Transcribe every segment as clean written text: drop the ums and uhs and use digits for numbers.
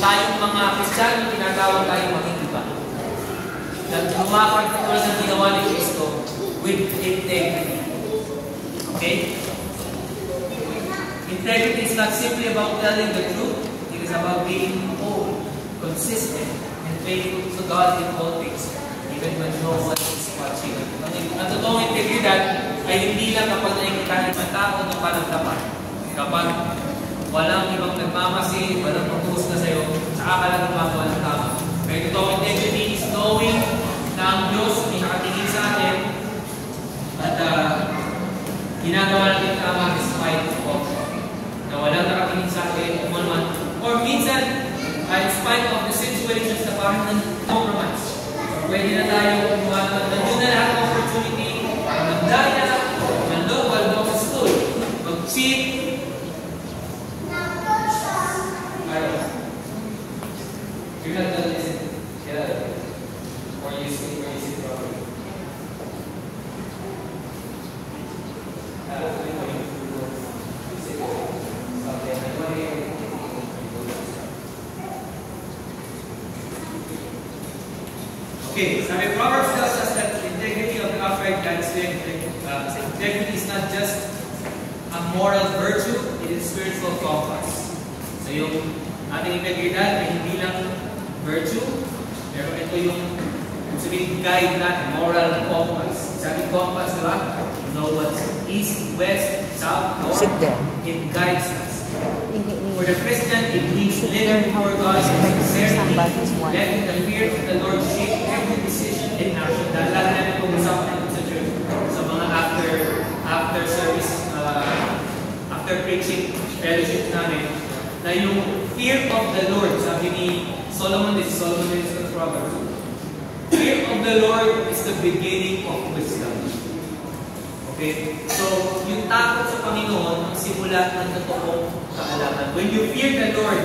tayong mga Kristiyano, tinatawag tayong maging iba. Lumakad tulad ng ginawa ni Kristo with integrity. Okay? Integrity is not simply about telling the truth. It is about being whole, consistent, and faithful to God in all things, even when no one is watching. Ang totoong integridad ay hindi lang kapag nakikita ng tao na panagtapat. Kapag walang ibang nagmamasid, walang pagbuhos na sa'yo, saka ka lang gumagawa ng tama. Kaya totoong integrity is knowing na ang Diyos ay nakatingin sa atin at ginagawa natin tama despite of na walang nakatingin sa atin or minsan in spite of the situations na parang compromise. Pwede na tayo nandun na lahat ng opportunity, magdaya, manlobal, mag-stood, mag-cheat. You're not gonna listen. Or you see properly. Okay, so Proverbs tells us that the integrity of the upright guides them. Integrity is not just a moral virtue, it is spiritual compass. So yung ating integridad ay hindi lang virtue, pero ito yung sabihin guide natin, moral compass. Sabi compass, diba? You know what's east, west, south, north. It guides us. For the Christian, it means living before God in sincerity, letting the fear of the Lord shape every decision and action. Dahil lang namin kung usapan natin sa church, sa mga after service, after preaching fellowship namin, na yung fear of the Lord, sabi ni Solomon is the Proverbs. Fear of the Lord is the beginning of wisdom. Okay? So, yung takot sa Panginoon ang simula ng totoong kaalaman. When you fear the Lord,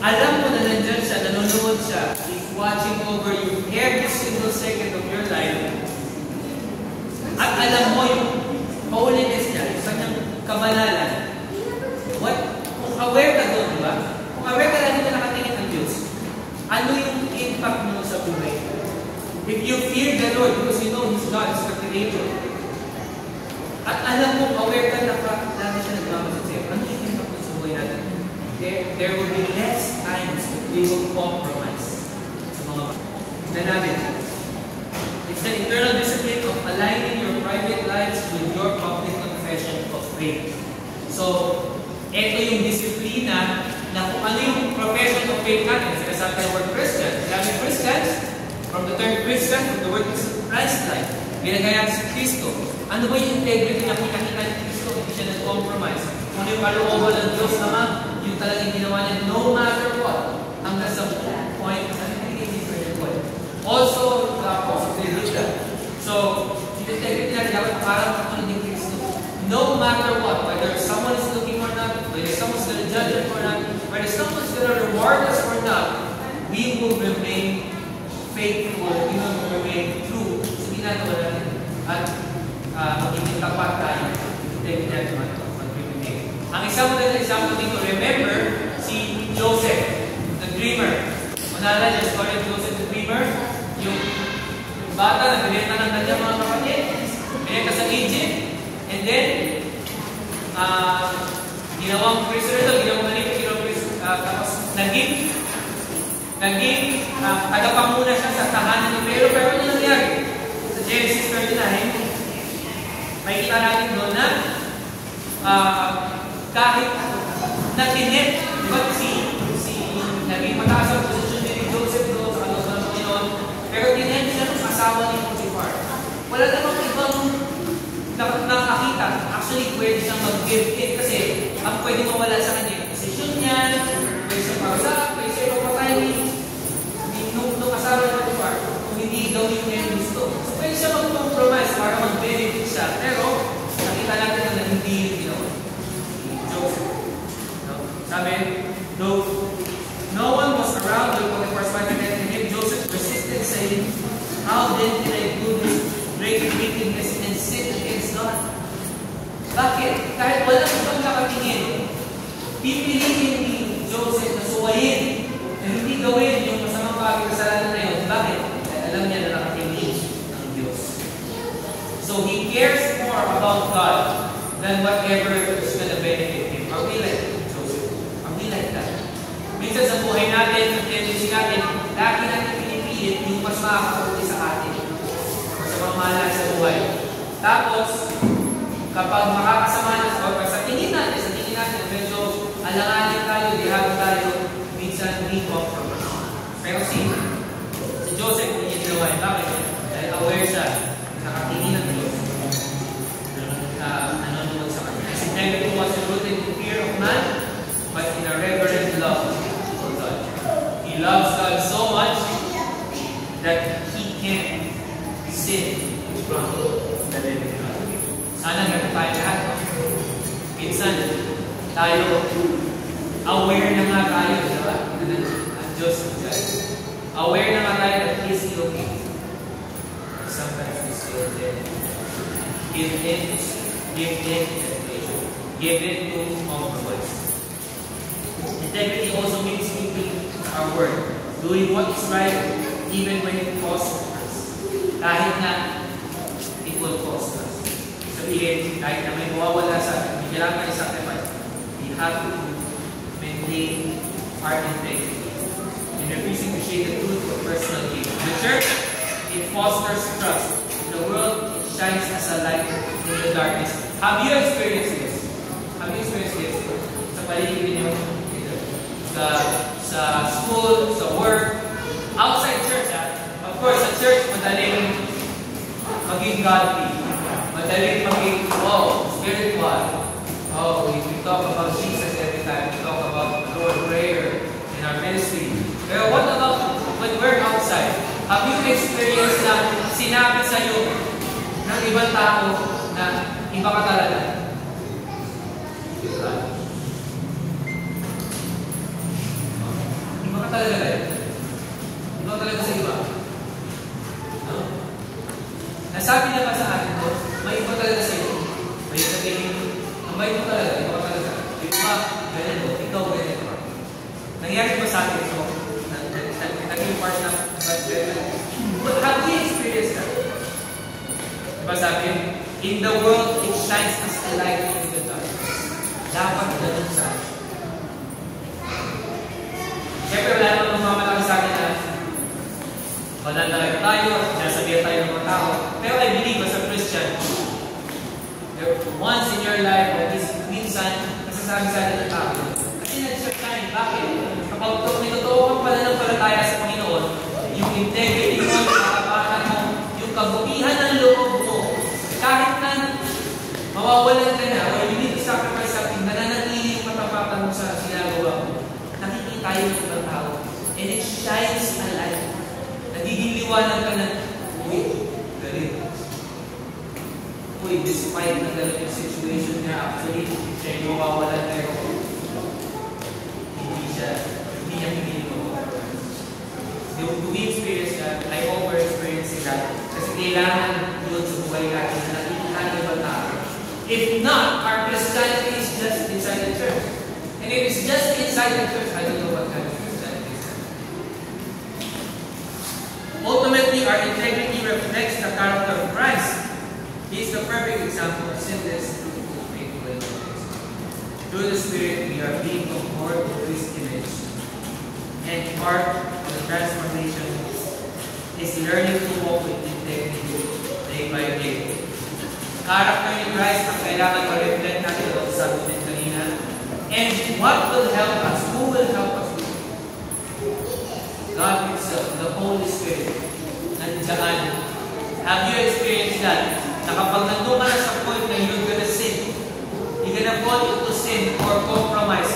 alam mo na nandyan siya, nanonood siya, He's watching over you every single second of your life. At alam mo yung holiness niya, yung kanyang kabanalan. Kung aware ka doon, di ba? Kung aware ka lagi na nakatingin ng Diyos, ano yung impact mo sa buhay? If you fear the Lord, because you know He's God, He's the Creator, at alam mo, aware ka na lagi siya nagmamasid sa'yo, ano yung impact mo sa buhay natin? There will be less times that we will compromise sa mga natin. It's the internal discipline of aligning your private lives with your public confession of faith. So, ito yung disiplina na kung ano yung profession of faith natin. Sinasabi tayo word Christian. Sabi Christians, from the term Christian, from the word Christ-like, ginagaya si Kristo. Ano ba yung integrity na pinakita ni Kristo? Hindi siya nag-compromise. Kung yung kalooban ng Diyos naman, yung talagang ginawa niya, no matter what, hanggang sa point, also, the apostle did that. So, yung integrity natin dapat parang katulad ni Kristo. No matter what, whether someone is looking or not, whether someone's going to judge us or not, whether someone's going to reward us or not, we will remain faithful, we will remain true sa ginagawa natin. At magiging tapat tayo. Integrity natin mag-remain. Ang isang magandang example dito, remember si Joseph, the dreamer. Manala niya, story of Joseph the dreamer, yung bata na binenta ng kanyang mga kapatid, binenta sa Egypt, and then, ginawang prisoner, ginawang prisoner, tapos naging tagapanguna siya sa tahanan ni Pero. Pero ano nangyari? Sa Genesis 39, may kita natin doon na kahit natinit, di ba naging mataas ang posisyon ni Joseph doon sa kalos ng Panginoon, pero tinend siya ng asawa ni Potiphar. Wala namang ibang nakakita. Actually, pwede siyang mag-give it kasi ang pwede mawala sa kanya yung posisyon niya, pwede siyang pagsak, pwede siyang papatay nung asawa ni Potiphar kung hindi daw yung niya gusto. So, pwede siya mag-compromise para mag-benefit siya. Pero, nakita natin na hindi yung ginawa. Joseph. Sabi, no one was around about God than whatever is going to benefit him. Are we like Joseph? Are we like that? Minsan sa buhay natin, ang tendency natin, lagi natin pinipilit yung mas makakabuti sa atin o sa pamahalaan sa buhay. Tapos, kapag makakasama na sa tingin natin, medyo alanganin tayo, dihado tayo, minsan we compromise. Pero si Joseph, hindi niya ginawa. Bakit? Dahil aware siya, nakatingin ng Diyos. Nanonood sa kanya. His integrity was rooted in fear of man, but in a reverent love for God. He loves God so much that he can't sin from the living God. Sana ganun tayo lahat. Minsan, tayo, aware na nga tayo, diba? Ang Diyos ng God. Aware na nga tayo that He is still okay. Sometimes we still there. Give in to temptation. Give in to compromise. Integrity also means keeping our word. Doing what is right, even when it costs us. Kahit na it will cost us. Sabihin, kahit na may mawawala sa atin, hindi kailangan tayo sacrifice. We have to maintain our integrity and refusing to share the truth for personal gain. The church, it fosters trust. In the world, it shines as a light in the darkness. Have you experienced this? Have you experienced this? Sa paligid ninyo? Sa school, sa work, outside church, of course, sa church, madaling maging godly. Madaling maging, spiritual. We talk about Jesus every time. We talk about the Lord's Prayer in our ministry. Pero what about when we're outside? Have you experienced na sinabi sa'yo ng ibang tao na iba ka talaga? Iba ka talaga rin? Iba ka talaga sa iba? No? Nasabi niya ba sa akin ko, may iba talaga sa iyo? May sabihin, may iba talaga, iba ka talaga. Iba, ganito, ikaw ganito. Nangyari ba sa akin ito? Naging part ng but have we experienced that? Diba sabi, in the world, it shines as a light in the darkness. Dapat ganun sa akin. Siyempre, wala naman mamamalaki sa akin na wala talaga tayo, sinasabihan tayo ng mga tao. Pero I believe as a Christian, once in your life, at least minsan, nasasabi sa atin ng tao. Kasi nag-shine, bakit? Kapag may totoo kang pananampalataya sa Panginoon, yung integrity mo, yung katapatan mo, yung kabutihan ng loob mo, kahit na mawawalan ka na, or you need to sacrifice something, nananatili yung katapatan mo sa ginagawa mo, nakikita yung ibang tao, and it shines a light. Nagiging liwanag ka na, uy, galing. Uy, despite na galing yung situation niya, actually, siya yung mawawalan pero hindi niya pinili mo. Do we experience that? I hope we're experiencing that. Kasi kailangan yun sa buhay natin na nakikita ng ibang tao. If not, our Christianity is just inside the church. And if it's just inside the church, I don't know what kind of Christianity is. Ultimately, our integrity reflects the character of Christ. He is the perfect example of sinless, truthful, faithful, and righteous. Through the Spirit, we are being conformed to His image. And part of the transformation is learning to walk with integrity day by day. Character ni Christ ang kailangan ma-reflect natin o sa atin kanina. And what will help us? Who will help us? God Himself, the Holy Spirit. Nandiyan. Have you experienced that? Na kapag nandun ka na sa point na you're gonna sin, you're gonna fall into sin or compromise,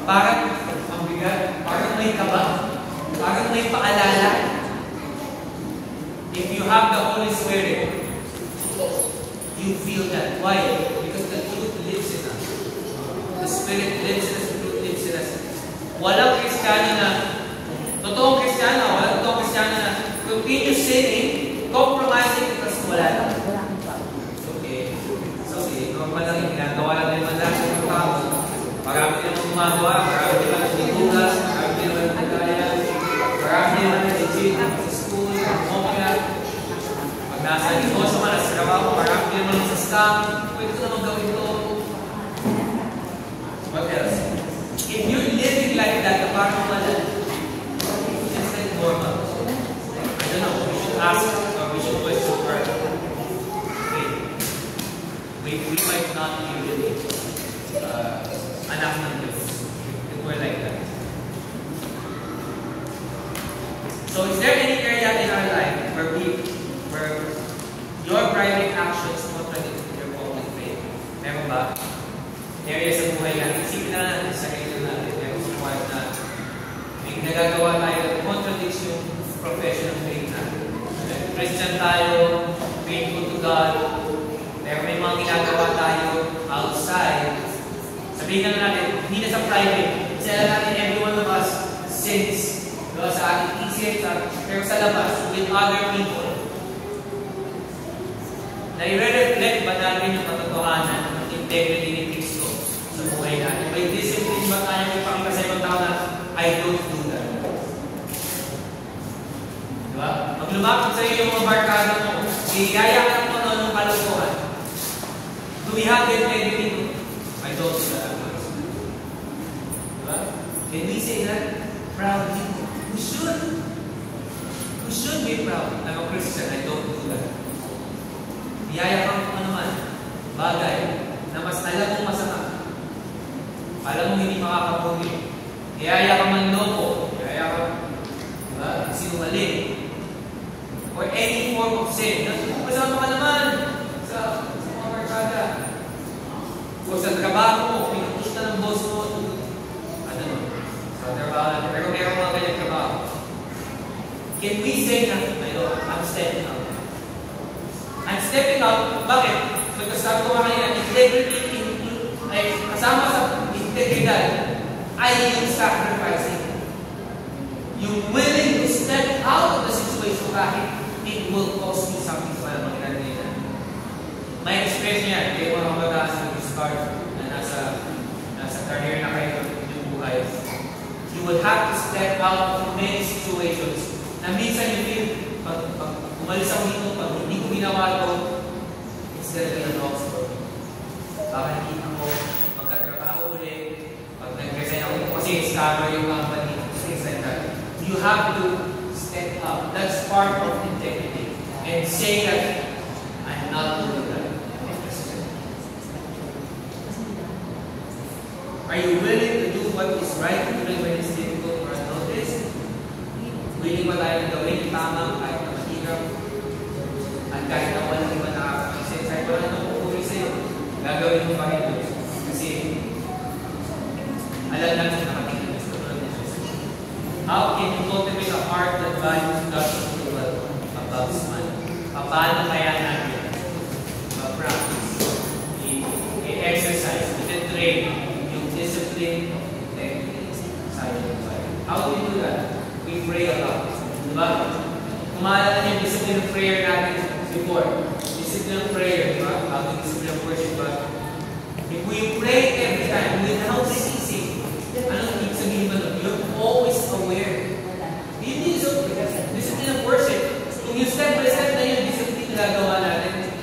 parang ang bigat, parang may kaba, parang may paalala. If you have the Holy Spirit, you feel that. Why? Because the truth lives in us. The Spirit lives in us, the truth lives in us. Walang Kristiyano na, totoong Kristiyano, walang totoong Kristiyano na continue sinning, compromising because wala lang. Okay. So, normal lang yung ginagawa lang din man lang sa mga tao. Marami din ang gumagawa, marami din ang nagtitugas, marami din ang nagkaya, marami din ang nagtitip sa school, sa mokya. Pag nasa negosyo ka, nasa trabaho, marami din ang sa pwede ko naman gawin ito. What else? If you're living like that, parang wala, it's like normal. I don't know, we should ask, or we should question first. Okay. We might not be really anak ng Diyos if we're like that. So is there any area in our life where your private actions contradict your public faith? Meron ba? Area sa buhay natin. Isipin na natin sa sarili natin. Meron sa buhay na may nagagawa tayo that contradicts yung profession of faith natin. Christian tayo, faithful to God, pero may mga ginagawa tayo outside. Sabihin na natin, hindi na sa private. Kasi alam natin, every one of us sins. Diba, sa ating isip, pero sa labas, with other people. Na-reflect ba natin yung katotohanan ng integrity ni Kristo sa buhay natin? May discipline ba tayo ipakita sa ibang tao na I don't do that? Diba? Pag lumapit sa iyo yung mga barkada mo, iyaya ka ng mga ng kalokohan. Do we have the integrity? I don't do that. Diba? Can we say that proudly? We should. We should be proud. I'm a Christian. I don't do that. Niyaya kang kung ano man, bagay na mas alam mong masama. Alam mong hindi makakapunin. Niyaya kang manloko. Niyaya kang sinungaling. Or any form of sin. Masama ka naman sa mga barkada. O sa trabaho mo, pinupush na ng boss mo. Pero meron mga kanyang trabaho. Can we say na, I'm stepping out? I'm stepping out. Bakit? Because sabi ko kanina, integrity, ay kasama sa integridad, ay yung sacrificing. Yung willing to step out of the situation kahit it will cost me something para mangyari nila. May experience niya, kayo mga kabataan sa start na nasa career na kayo yung buhay. You will have to step out of many situations na minsan you feel, pag umalis ako dito, pag hindi ko ginawa ito, it's gonna be a loss for me. Baka hindi ako magkatrabaho ulit, pag nag-resign ako kasi scammer yung company, things like that. You have to step up. That's part of integrity. And say that, I'm not doing that. Are you willing to do what is right even when it's difficult or unnoticed? Willing ba tayo na gawin tama kahit na mahirap? At kahit na walang iba nakakapisin, kahit wala nang pupuri sa'yo, gagawin mo pa rin. Kasi alam natin na nakatingin sa tulad ng Jesus. How can you cultivate a heart that values God's approval above man? Paano kaya natin ma-practice, i-exercise, i-train discipline, integrity, silent life. How do we do that? We pray a lot. Diba? Kumalala niyo yung discipline of prayer natin before. Discipline of prayer, diba? How to discipline of worship, diba? If we pray every time without ceasing, anong ibig sabihin ba nun? You're always aware. Yun din so, discipline of worship. Kung yung step by step na yung discipline na gagawa natin,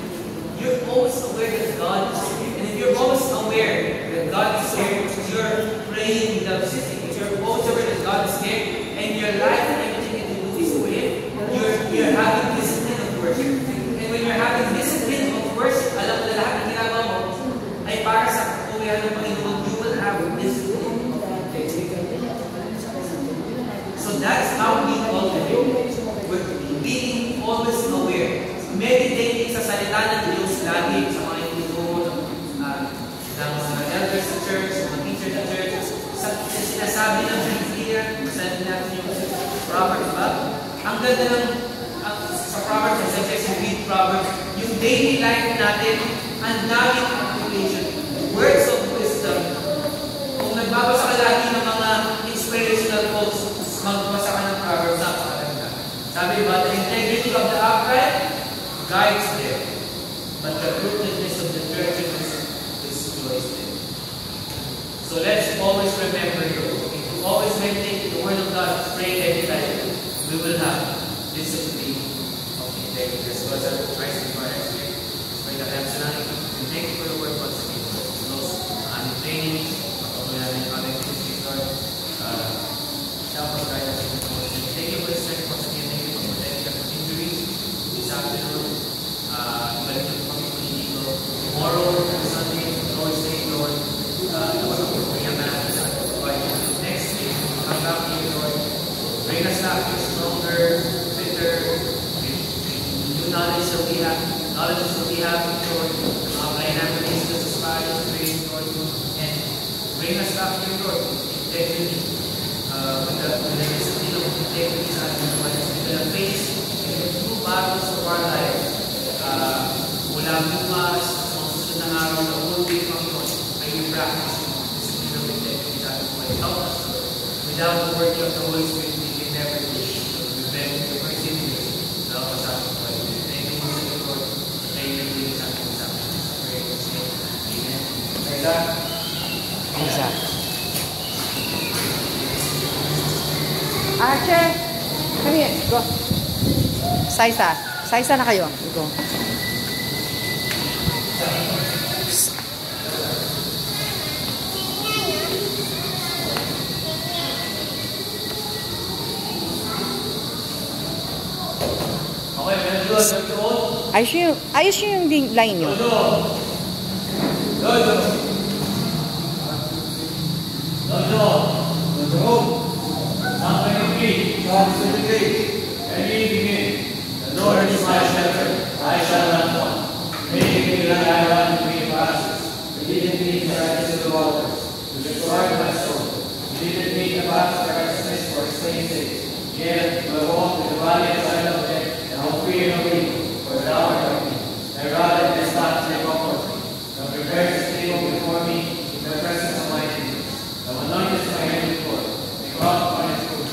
you're always aware that God is here. And if you're always aware that God is here, you're praying without ceasing. If you're always aware that God is here, and your life and everything that you do is for Him, you're having discipline of worship. And when you're having discipline of worship, alam mo na lahat ng ginagawa mo ay para sa kapulihan ng Panginoon, you will have discipline of integrity. So that's how we cultivate. We're being always aware. Meditating sa salita ng Diyos lagi sa mga ituturo ng mga elders sa church, mga teachers sa church, sa sinasabi ng Biblia, masabi natin yung Proverbs, ba? Ang ganda ng sa Proverbs, I suggest you read Proverbs, yung daily life natin, ang daming application, words of wisdom. Kung nagbabasa ka lagi ng mga inspirational quotes, magbasa ka ng Proverbs, napakaganda. Sabi ba, the integrity of the upright guides them, but the brutalness of the virtuous destroys them. So let's always remember you. To always meditate the Word of God, pray every time. We will have discipline of integrity. As well as Christ in our experience. May the hands Thank you for the word once again. Those training, we have in connectivity, Lord. Help us guide us in the motion. Thank you for the strength once again. Thank you for protecting us from injuries this afternoon. Balik yung pag-ibig dito. Tomorrow, Sunday, Lord's Day, Lord. Lord, we have next week, come back to you, Lord. Bring us back to stronger, fitter, new knowledge that we have, Lord. Apply namin these to society, praise, Lord. And bring us back to you, Lord. Integrity. With the discipline of integrity sa ating buhay. We're going to face the true battles of our life. Mula bukas, sa mga susunod na araw, the whole week, Panginoon, may we practice yung discipline of integrity sa ating buhay. Help us, Lord. Without the working of the Holy Spirit, we can never do it. We beg you for His grace. Help us out of the way. Thank you, Lord. Thank you, Lord. Sa ating sa pray in His name. Amen. Exact. Archer, come here. Go. Saisa. Saisa na kayo. Go. Okay, very good. Ayos yung line nyo. Psalm 73. Let me begin. The Lord is my shepherd, I shall not want. Making me lie down in green pastures. He leadeth me beside the still waters. To restore my soul. He leadeth me in the paths of righteousness for His name's sake. Yea, though I walk through the valley of the shadow of death, and I will fear no evil, for Thou art with me. Thy rod and Thy staff they comfort me. Thou preparest a table before me in the presence of my enemies. Thou anointest my head with oil. Thy crown upon His foot.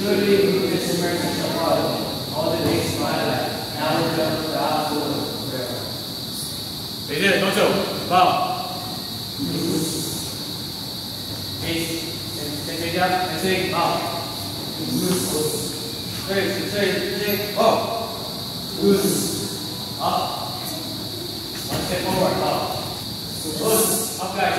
Surely goodness and mercy shall follow me all the days of my life, and I will dwell in the house of the Lord forever. Don't show. Bow. Please, take it up and sing. Bow. Straight. Bow. Up. One step forward. Bow. Up, guys.